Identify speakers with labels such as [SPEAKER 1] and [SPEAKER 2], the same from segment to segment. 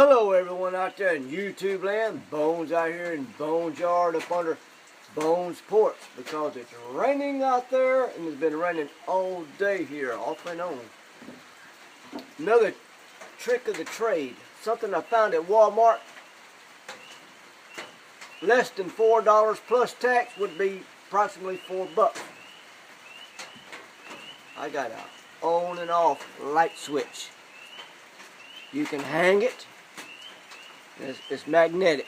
[SPEAKER 1] Hello everyone out there in YouTube land. Bones out here in Bones Yard up under Bones porch because it's raining out there and it's been raining all day here off and on. Another trick of the trade, something I found at Walmart. Less than $4 plus tax would be approximately $4. I got a on and off light switch. You can hang it. It's magnetic.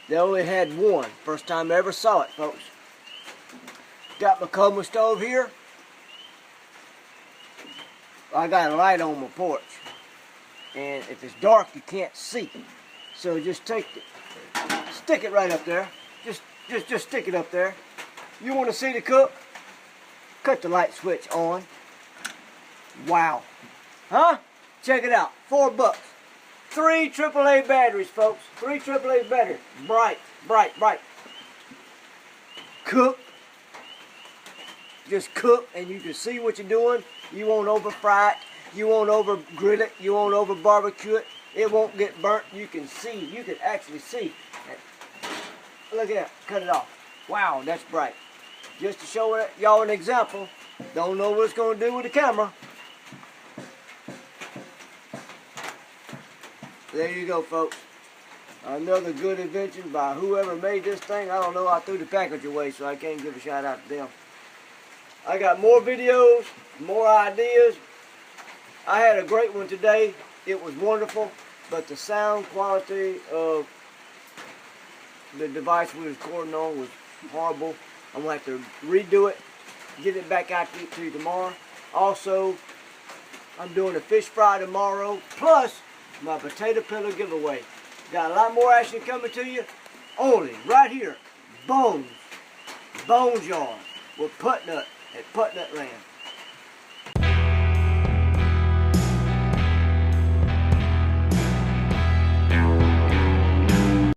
[SPEAKER 1] They only had one. First time I ever saw it, folks. Got my coma stove here. I got a light on my porch. And if it's dark, you can't see. So just take it. Stick it right up there. Just stick it up there. You want to see the cook? Cut the light switch on. Wow. Huh? Check it out. $4. 3 AAA batteries, folks. 3 AAA batteries. Bright, bright, bright. Cook. Just cook and you can see what you're doing. You won't over fry it. You won't over grill it. You won't over barbecue it. It won't get burnt. You can see. You can actually see. Look at that. Cut it off. Wow, that's bright. Just to show y'all an example. Don't know what it's going to do with the camera. There you go, folks. Another good invention by whoever made this thing. I don't know. I threw the package away, so I can't give a shout out to them. I got more videos, more ideas. I had a great one today. It was wonderful, but the sound quality of the device we was recording on was horrible. I'm going to have to redo it, get it back out to you tomorrow. Also, I'm doing a fish fry tomorrow, plus my potato pillow giveaway. Got a lot more action coming to you. Only right here, Bones Yard with Putnut at Putnut Land.